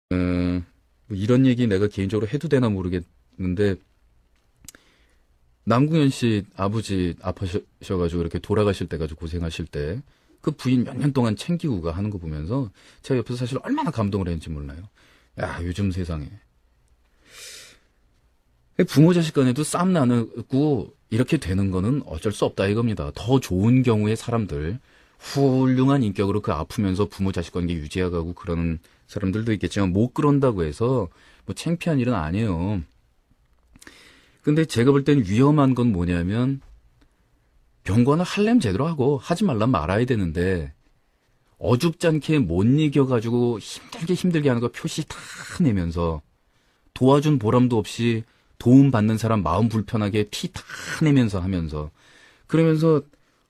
뭐 이런 얘기 내가 개인적으로 해도 되나 모르겠는데, 남궁현 씨 아버지 아파셔가지고 이렇게 돌아가실 때 가지고 고생하실 때, 그 부인 몇 년 동안 챙기고 하는 거 보면서 제가 옆에서 사실 얼마나 감동을 했는지 몰라요. 야, 요즘 세상에. 부모 자식 간에도 싸움 나누고 이렇게 되는 거는 어쩔 수 없다 이겁니다. 더 좋은 경우에 사람들, 훌륭한 인격으로 그 아프면서 부모 자식 관계 유지해가고 그러는 사람들도 있겠지만 못 그런다고 해서 뭐 창피한 일은 아니에요. 근데 제가 볼 땐 위험한 건 뭐냐면 병관을 할렘 제대로 하고 하지 말란 말아야 되는데 어줍잖게 못 이겨가지고 힘들게 하는 거 표시 다 내면서 도와준 보람도 없이 도움받는 사람 마음 불편하게 티 다 내면서 하면서 그러면서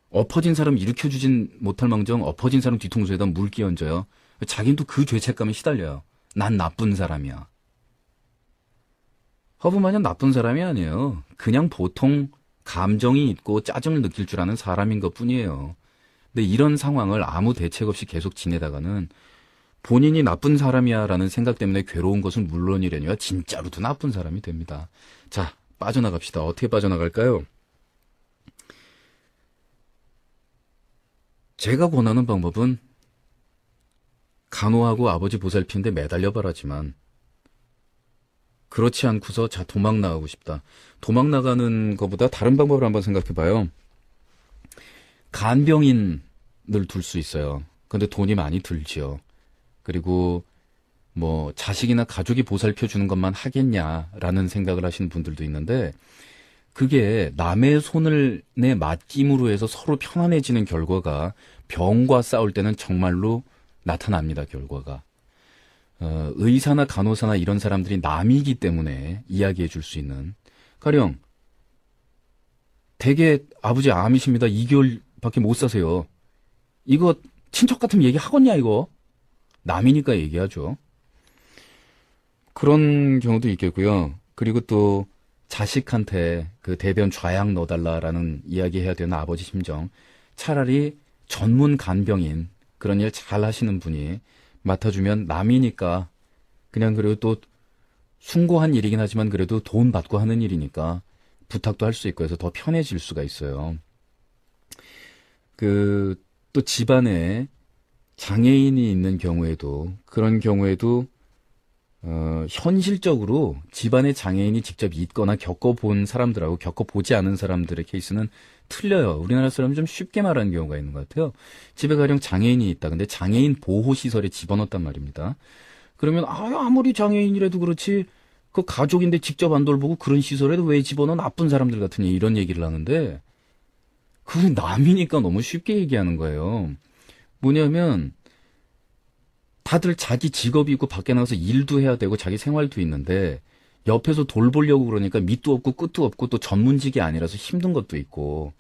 엎어진 사람 일으켜주진 못할 망정 엎어진 사람 뒤통수에다 물 끼얹어요. 자기는 또 그 죄책감에 시달려요. 난 나쁜 사람이야. 허브마냥 나쁜 사람이 아니에요. 그냥 보통 감정이 있고 짜증을 느낄 줄 아는 사람인 것 뿐이에요. 근데 이런 상황을 아무 대책 없이 계속 지내다가는 본인이 나쁜 사람이야 라는 생각 때문에 괴로운 것은 물론이려니와 진짜로도 나쁜 사람이 됩니다. 자, 빠져나갑시다. 어떻게 빠져나갈까요? 제가 권하는 방법은 간호하고 아버지 보살피는데 매달려봐라지만 그렇지 않고서 자 도망 나가고 싶다. 도망 나가는 것보다 다른 방법을 한번 생각해봐요. 간병인을 둘 수 있어요. 근데 돈이 많이 들지요. 그리고 뭐 자식이나 가족이 보살펴 주는 것만 하겠냐라는 생각을 하시는 분들도 있는데 그게 남의 손을 내 맡김으로 해서 서로 편안해지는 결과가 병과 싸울 때는 정말로 나타납니다. 결과가. 의사나 간호사나 이런 사람들이 남이기 때문에 이야기해 줄 수 있는 가령 대개 아버지 암이십니다. 2개월밖에 못 사세요. 이거 친척 같으면 얘기하겠냐 이거. 남이니까 얘기하죠. 그런 경우도 있겠고요. 그리고 또 자식한테 그 대변 좌약 넣어달라라는 이야기 해야 되는 아버지 심정. 차라리 전문 간병인 그런 일 잘 하시는 분이 맡아주면 남이니까 그냥 그래도 또 숭고한 일이긴 하지만 그래도 돈 받고 하는 일이니까 부탁도 할 수 있고 해서 더 편해질 수가 있어요. 또 집안에 장애인이 있는 경우에도 그런 경우에도 현실적으로 집안에 장애인이 직접 있거나 겪어본 사람들하고 겪어보지 않은 사람들의 케이스는 틀려요. 우리나라 사람은 좀 쉽게 말하는 경우가 있는 것 같아요. 집에 가령 장애인이 있다. 근데 장애인 보호시설에 집어넣었단 말입니다. 그러면 아무리 장애인이라도 그렇지 그 가족인데 직접 안 돌보고 그런 시설에도 왜 집어넣어 나쁜 사람들 같으니 이런 얘기를 하는데 그건 남이니까 너무 쉽게 얘기하는 거예요. 뭐냐면 다들 자기 직업이 있고 밖에 나가서 일도 해야 되고 자기 생활도 있는데 옆에서 돌보려고 그러니까 밑도 없고 끝도 없고 또 전문직이 아니라서 힘든 것도 있고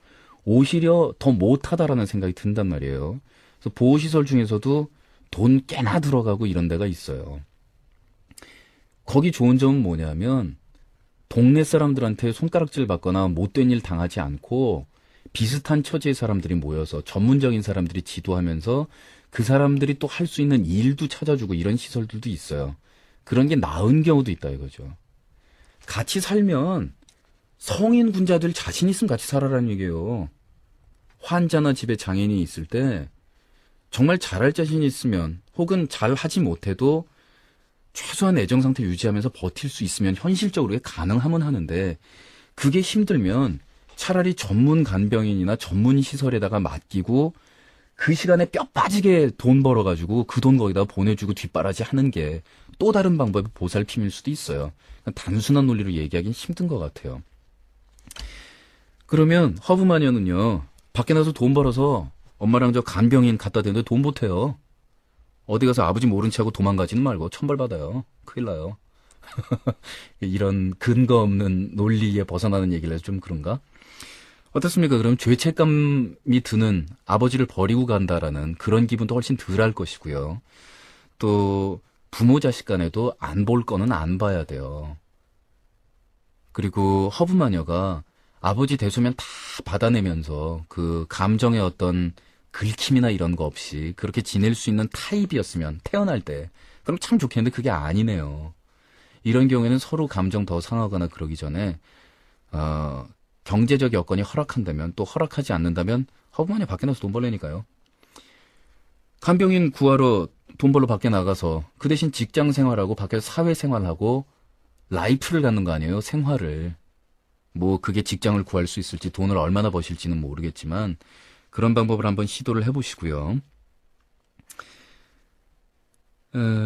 오히려 더 못하다라는 생각이 든단 말이에요. 그래서 보호시설 중에서도 돈 꽤나 들어가고 이런 데가 있어요. 거기 좋은 점은 뭐냐면 동네 사람들한테 손가락질 받거나 못된 일 당하지 않고 비슷한 처지의 사람들이 모여서 전문적인 사람들이 지도하면서 그 사람들이 또 할 수 있는 일도 찾아주고 이런 시설들도 있어요. 그런 게 나은 경우도 있다 이거죠. 같이 살면 성인 군자들 자신 있으면 같이 살아라는 얘기예요. 환자나 집에 장애인이 있을 때 정말 잘할 자신이 있으면 혹은 잘하지 못해도 최소한 애정 상태 유지하면서 버틸 수 있으면 현실적으로 가능하면 하는데 그게 힘들면 차라리 전문 간병인이나 전문 시설에다가 맡기고 그 시간에 뼈 빠지게 돈 벌어가지고 그 돈 거기다 보내주고 뒷바라지 하는 게 또 다른 방법의 보살핌일 수도 있어요. 단순한 논리로 얘기하기는 힘든 것 같아요. 그러면 허브마녀는요. 밖에 나가서 돈 벌어서 엄마랑 저 간병인 갖다 대는데 돈 못해요. 어디 가서 아버지 모른 체하고 도망가지는 말고 천벌받아요. 큰일 나요. 이런 근거 없는 논리에 벗어나는 얘기를 해서 좀 그런가? 어떻습니까? 그럼 죄책감이 드는 아버지를 버리고 간다라는 그런 기분도 훨씬 덜할 것이고요. 또 부모 자식 간에도 안 볼 거는 안 봐야 돼요. 그리고 허브마녀가 아버지 대소면 다 받아내면서 그 감정의 어떤 긁힘이나 이런 거 없이 그렇게 지낼 수 있는 타입이었으면 태어날 때 그럼 참 좋겠는데 그게 아니네요. 이런 경우에는 서로 감정 더 상하거나 그러기 전에 경제적 여건이 허락한다면, 또 허락하지 않는다면 허브만이 밖에 나가서 돈 벌려니까요. 간병인 구하러 돈 벌러 밖에 나가서 그 대신 직장 생활하고 밖에서 사회생활하고 라이프를 갖는 거 아니에요? 생활을. 뭐 그게 직장을 구할 수 있을지, 돈을 얼마나 버실지는 모르겠지만 그런 방법을 한번 시도를 해보시고요.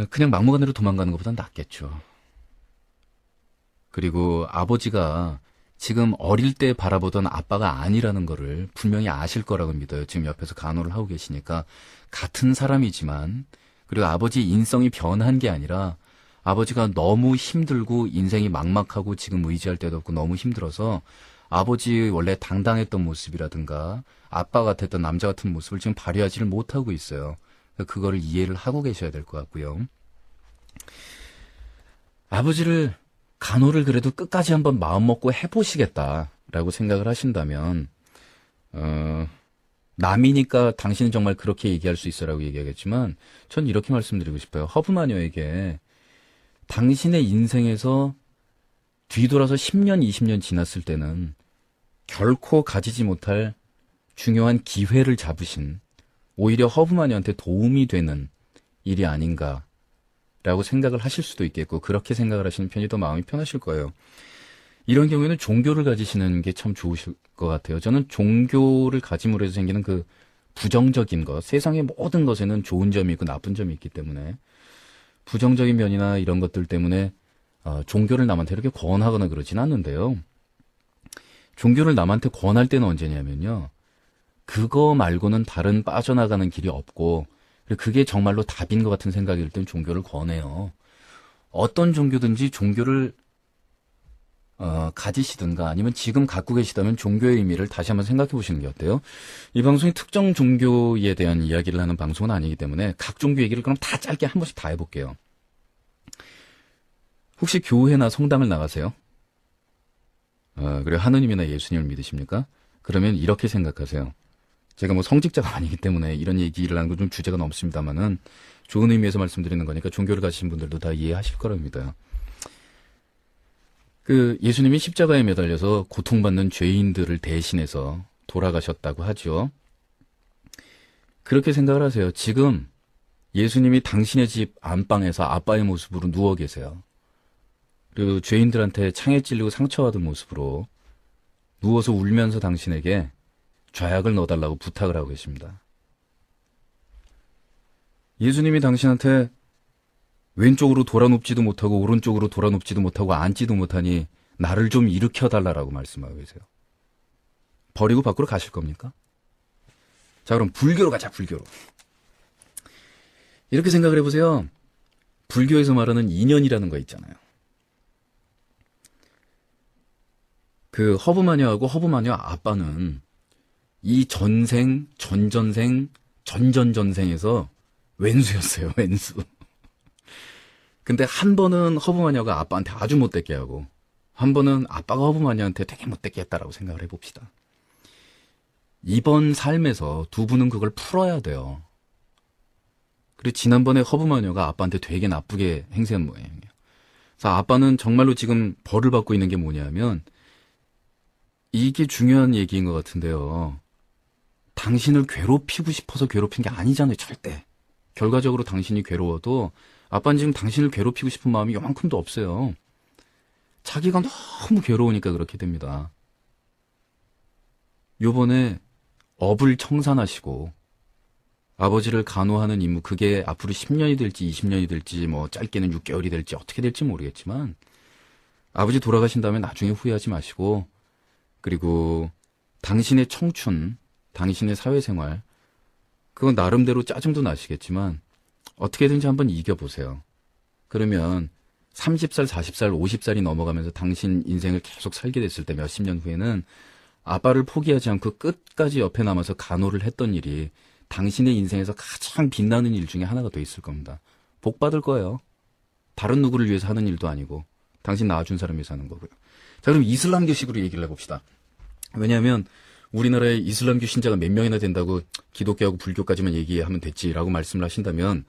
그냥 막무가내로 도망가는 것보단 낫겠죠. 그리고 아버지가 지금 어릴 때 바라보던 아빠가 아니라는 거를 분명히 아실 거라고 믿어요. 지금 옆에서 간호를 하고 계시니까. 같은 사람이지만, 그리고 아버지 인성이 변한 게 아니라 아버지가 너무 힘들고 인생이 막막하고 지금 의지할 데도 없고 너무 힘들어서 아버지 원래 당당했던 모습이라든가 아빠 같았던 남자 같은 모습을 지금 발휘하지를 못하고 있어요. 그거를 이해를 하고 계셔야 될 것 같고요. 아버지를 간호를 그래도 끝까지 한번 마음먹고 해보시겠다라고 생각을 하신다면 남이니까 당신은 정말 그렇게 얘기할 수 있어라고 얘기하겠지만 전 이렇게 말씀드리고 싶어요. 허브마녀에게 당신의 인생에서 뒤돌아서 10년, 20년 지났을 때는 결코 가지지 못할 중요한 기회를 잡으신, 오히려 허브마녀한테 도움이 되는 일이 아닌가라고 생각을 하실 수도 있겠고, 그렇게 생각을 하시는 편이 더 마음이 편하실 거예요. 이런 경우에는 종교를 가지시는 게 참 좋으실 것 같아요. 저는 종교를 가짐으로 해서 생기는 그 부정적인 것, 세상의 모든 것에는 좋은 점이 있고 나쁜 점이 있기 때문에 부정적인 면이나 이런 것들 때문에 종교를 남한테 이렇게 권하거나 그러진 않는데요. 종교를 남한테 권할 때는 언제냐면요, 그거 말고는 다른 빠져나가는 길이 없고 그게 정말로 답인 것 같은 생각이 들 땐 종교를 권해요. 어떤 종교든지 종교를 가지시든가 아니면 지금 갖고 계시다면 종교의 의미를 다시 한번 생각해 보시는 게 어때요? 이 방송이 특정 종교에 대한 이야기를 하는 방송은 아니기 때문에 각 종교 얘기를 그럼 다 짧게 한 번씩 다 해볼게요. 혹시 교회나 성당을 나가세요? 그리고 하느님이나 예수님을 믿으십니까? 그러면 이렇게 생각하세요. 제가 뭐 성직자가 아니기 때문에 이런 얘기를 하는 건 좀 주제가 넘습니다만은 좋은 의미에서 말씀드리는 거니까 종교를 가지신 분들도 다 이해하실 거라고 믿어요. 예수님이 십자가에 매달려서 고통받는 죄인들을 대신해서 돌아가셨다고 하죠. 그렇게 생각을 하세요. 지금 예수님이 당신의 집 안방에서 아빠의 모습으로 누워 계세요. 그리고 죄인들한테 창에 찔리고 상처받은 모습으로 누워서 울면서 당신에게 죄악을 넣어달라고 부탁을 하고 계십니다. 예수님이 당신한테 왼쪽으로 돌아눕지도 못하고 오른쪽으로 돌아눕지도 못하고 앉지도 못하니 나를 좀 일으켜달라고 말씀하고 계세요. 버리고 밖으로 가실 겁니까? 자, 그럼 불교로 가자, 불교로. 이렇게 생각을 해보세요. 불교에서 말하는 인연이라는 거 있잖아요. 그 허브마녀하고 허브마녀 아빠는 이 전생, 전전생, 전전전생에서 왼수였어요, 왼수. 근데 한 번은 허브마녀가 아빠한테 아주 못되게 하고 한 번은 아빠가 허브마녀한테 되게 못되게 했다라고 생각을 해봅시다. 이번 삶에서 두 분은 그걸 풀어야 돼요. 그리고 지난번에 허브마녀가 아빠한테 되게 나쁘게 행세한 모양이에요. 그래서 아빠는 정말로 지금 벌을 받고 있는 게 뭐냐면, 이게 중요한 얘기인 것 같은데요. 당신을 괴롭히고 싶어서 괴롭힌 게 아니잖아요, 절대. 결과적으로 당신이 괴로워도 아빠는 지금 당신을 괴롭히고 싶은 마음이 요만큼도 없어요. 자기가 너무 괴로우니까 그렇게 됩니다. 요번에 업을 청산하시고 아버지를 간호하는 임무, 그게 앞으로 10년이 될지 20년이 될지 뭐 짧게는 6개월이 될지 어떻게 될지 모르겠지만 아버지 돌아가신 다음에 나중에 후회하지 마시고, 그리고 당신의 청춘, 당신의 사회생활, 그건 나름대로 짜증도 나시겠지만 어떻게든지 한번 이겨보세요. 그러면 30살, 40살, 50살이 넘어가면서 당신 인생을 계속 살게 됐을 때 몇십 년 후에는 아빠를 포기하지 않고 끝까지 옆에 남아서 간호를 했던 일이 당신의 인생에서 가장 빛나는 일 중에 하나가 돼 있을 겁니다. 복 받을 거예요. 다른 누구를 위해서 하는 일도 아니고 당신 낳아준 사람을 위해서 하는 거고요. 자, 그럼 이슬람교식으로 얘기를 해봅시다. 왜냐하면 우리나라에 이슬람교 신자가 몇 명이나 된다고 기독교하고 불교까지만 얘기하면 됐지라고 말씀을 하신다면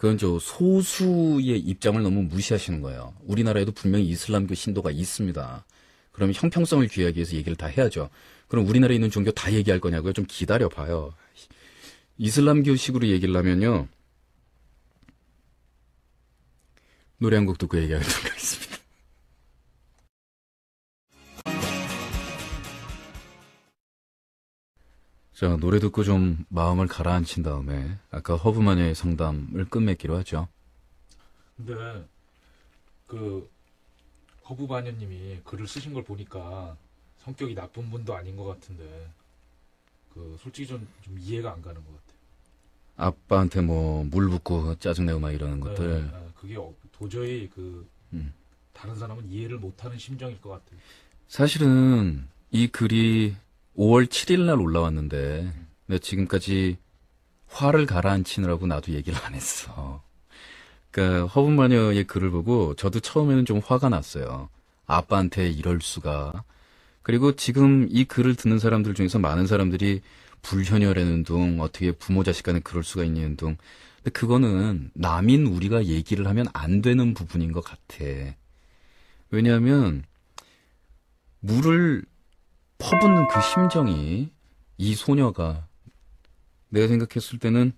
그건 저 소수의 입장을 너무 무시하시는 거예요. 우리나라에도 분명히 이슬람교 신도가 있습니다. 그러면 형평성을 기하기 위해서 얘기를 다 해야죠. 그럼 우리나라에 있는 종교 다 얘기할 거냐고요? 좀 기다려봐요. 이슬람교식으로 얘기를 하면요. 노래 한 곡 듣고 얘기하도록 하겠습니다. 자, 노래 듣고 좀 마음을 가라앉힌 다음에 아까 허브마녀의 상담을 끝맺기로 하죠. 근데 그 허브마녀님이 글을 쓰신 걸 보니까 성격이 나쁜 분도 아닌 것 같은데 그 솔직히 좀 이해가 안 가는 것 같아요. 아빠한테 뭐 물 붓고 짜증내고 막 이러는 것들. 그게 도저히 음. 다른 사람은 이해를 못하는 심정일 것 같아요. 사실은 이 글이 5월 7일 날 올라왔는데 내가 지금까지 화를 가라앉히느라고 나도 얘기를 안 했어. 그러니까 허브마녀의 글을 보고 저도 처음에는 좀 화가 났어요. 아빠한테 이럴 수가. 그리고 지금 이 글을 듣는 사람들 중에서 많은 사람들이 불효녀라는 둥, 어떻게 부모 자식 간에 그럴 수가 있냐는 둥. 근데 그거는 남인 우리가 얘기를 하면 안 되는 부분인 것 같아. 왜냐하면 물을 퍼붓는 그 심정이 이 소녀가 내가 생각했을 때는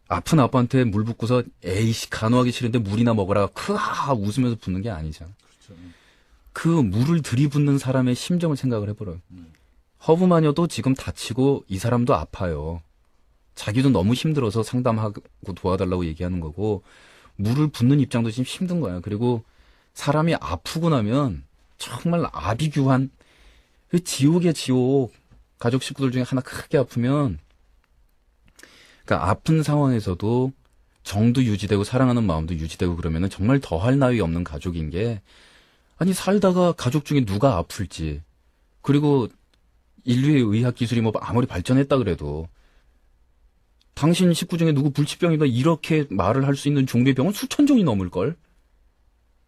아픈 아빠한테 물 붓고서 에이씨 간호하기 싫은데 물이나 먹어라 크하 웃으면서 붓는 게 아니잖아. 그렇죠. 그 물을 들이붓는 사람의 심정을 생각을 해보라요. 허브마녀도 지금 다치고 이 사람도 아파요. 자기도 너무 힘들어서 상담하고 도와달라고 얘기하는 거고 물을 붓는 입장도 지금 힘든 거야. 그리고 사람이 아프고 나면 정말 아비규환 그 지옥의 지옥. 가족 식구들 중에 하나 크게 아프면 그러니까 아픈 상황에서도 정도 유지되고 사랑하는 마음도 유지되고 그러면은 정말 더할 나위 없는 가족인 게 아니 살다가 가족 중에 누가 아플지 그리고 인류의 의학 기술이 뭐 아무리 발전했다 그래도 당신 식구 중에 누구 불치병이다 이렇게 말을 할 수 있는 종류의 병은 수천 종이 넘을걸?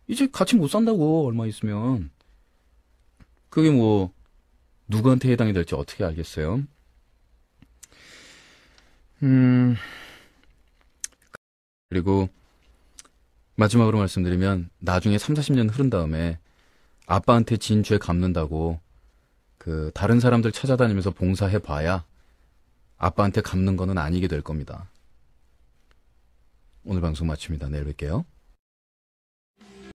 이제 같이 못 산다고 얼마 있으면 그게 뭐 누구한테 해당이 될지 어떻게 알겠어요? 그리고 마지막으로 말씀드리면 나중에 3, 40년 흐른 다음에 아빠한테 진 죄 갚는다고 그 다른 사람들 찾아다니면서 봉사해 봐야 아빠한테 갚는 거는 아니게 될 겁니다. 오늘 방송 마칩니다. 내일 뵐게요.